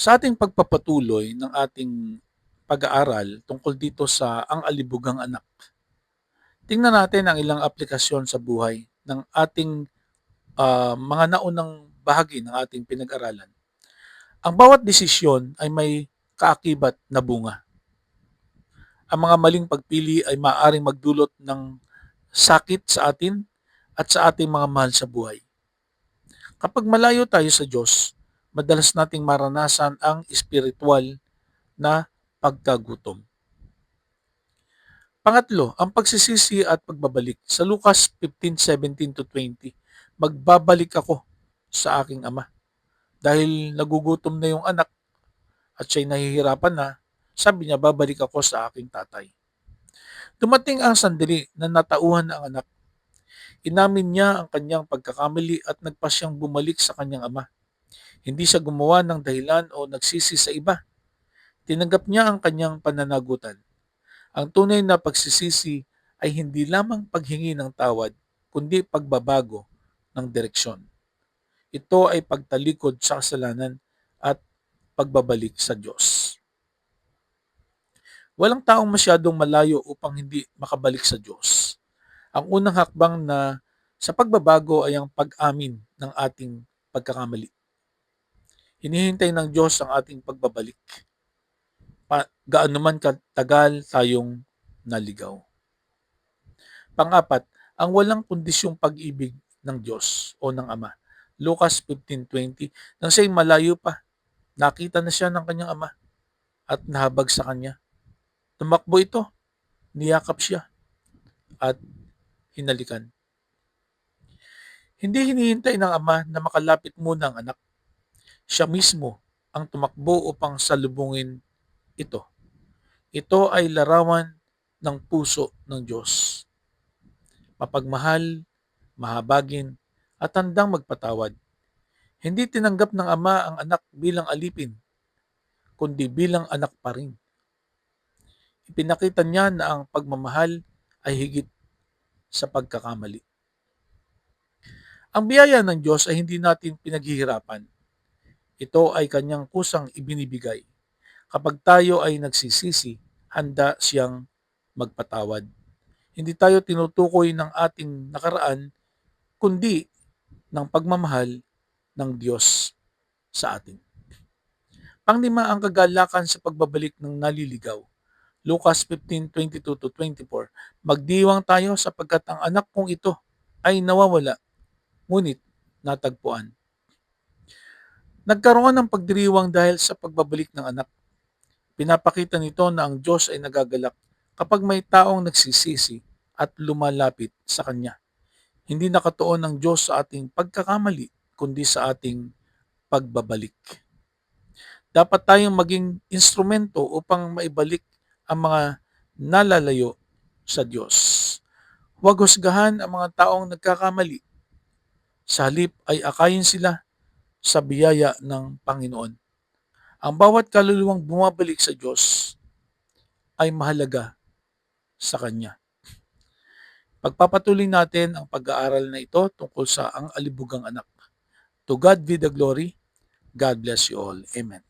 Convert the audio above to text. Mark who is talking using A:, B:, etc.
A: Sa ating pagpapatuloy ng ating pag-aaral tungkol dito sa ang alibugang anak, tingnan natin ang ilang aplikasyon sa buhay ng ating mga naunang bahagi ng ating pinag-aralan. Ang bawat desisyon ay may kaakibat na bunga. Ang mga maling pagpili ay maaaring magdulot ng sakit sa atin at sa ating mga mahal sa buhay. Kapag malayo tayo sa Diyos, madalas nating maranasan ang espiritual na pagkagutom. Pangatlo, ang pagsisisi at pagbabalik. Sa Lucas 15:17-20, magbabalik ako sa aking ama. Dahil nagugutom na yung anak at siya'y nahihirapan na, sabi niya, babalik ako sa aking tatay. Dumating ang sandali na natauhan na ang anak. Inamin niya ang kanyang pagkakamali at nagpa siyang bumalik sa kanyang ama. Hindi siya gumawa ng dahilan o nagsisi sa iba. Tinanggap niya ang kanyang pananagutan. Ang tunay na pagsisisi ay hindi lamang paghingi ng tawad, kundi pagbabago ng direksyon. Ito ay pagtalikod sa kasalanan at pagbabalik sa Diyos. Walang taong masyadong malayo upang hindi makabalik sa Diyos. Ang unang hakbang na sa pagbabago ay ang pag-amin ng ating pagkakamali. Hinihintay ng Diyos ang ating pagbabalik. Gaano man katagal tayong naligaw. Pang-apat, ang walang kondisyong pag-ibig ng Diyos o ng Ama. Lucas 15:20, nang siya'y malayo pa, nakita na siya ng kanyang ama at nahabag sa kanya. Tumakbo ito, niyakap siya at hinalikan. Hindi hinihintay ng ama na makalapit muna ang anak. Siya mismo ang tumakbo upang salubungin ito. Ito ay larawan ng puso ng Diyos. Mapagmahal, mahabagin, at handang magpatawad. Hindi tinanggap ng ama ang anak bilang alipin, kundi bilang anak pa rin. Ipinakita niya na ang pagmamahal ay higit sa pagkakamali. Ang biyaya ng Diyos ay hindi natin pinaghihirapan. Ito ay kanyang kusang ibinibigay. Kapag tayo ay nagsisisi, handa siyang magpatawad. Hindi tayo tinutukoy ng ating nakaraan, kundi ng pagmamahal ng Diyos sa atin. Panglima, ang kagalakan sa pagbabalik ng naliligaw. Lucas 15:22-24. Magdiwang tayo sapagkat ang anak kong ito ay nawawala, ngunit natagpuan. Nagkaroon ng pagdiriwang dahil sa pagbabalik ng anak. Pinapakita nito na ang Diyos ay nagagalak kapag may taong nagsisisi at lumalapit sa Kanya. Hindi nakatuon ng Diyos sa ating pagkakamali, kundi sa ating pagbabalik. Dapat tayong maging instrumento upang maibalik ang mga nalalayo sa Diyos. Huwag husgahan ang mga taong nagkakamali. Sa halip ay akayin sila sa biyaya ng Panginoon. Ang bawat kaluluwang bumabalik sa Diyos ay mahalaga sa Kanya. Pagpapatuloy natin ang pag-aaral na ito tungkol sa ang alibugang anak. To God be the glory. God bless you all. Amen.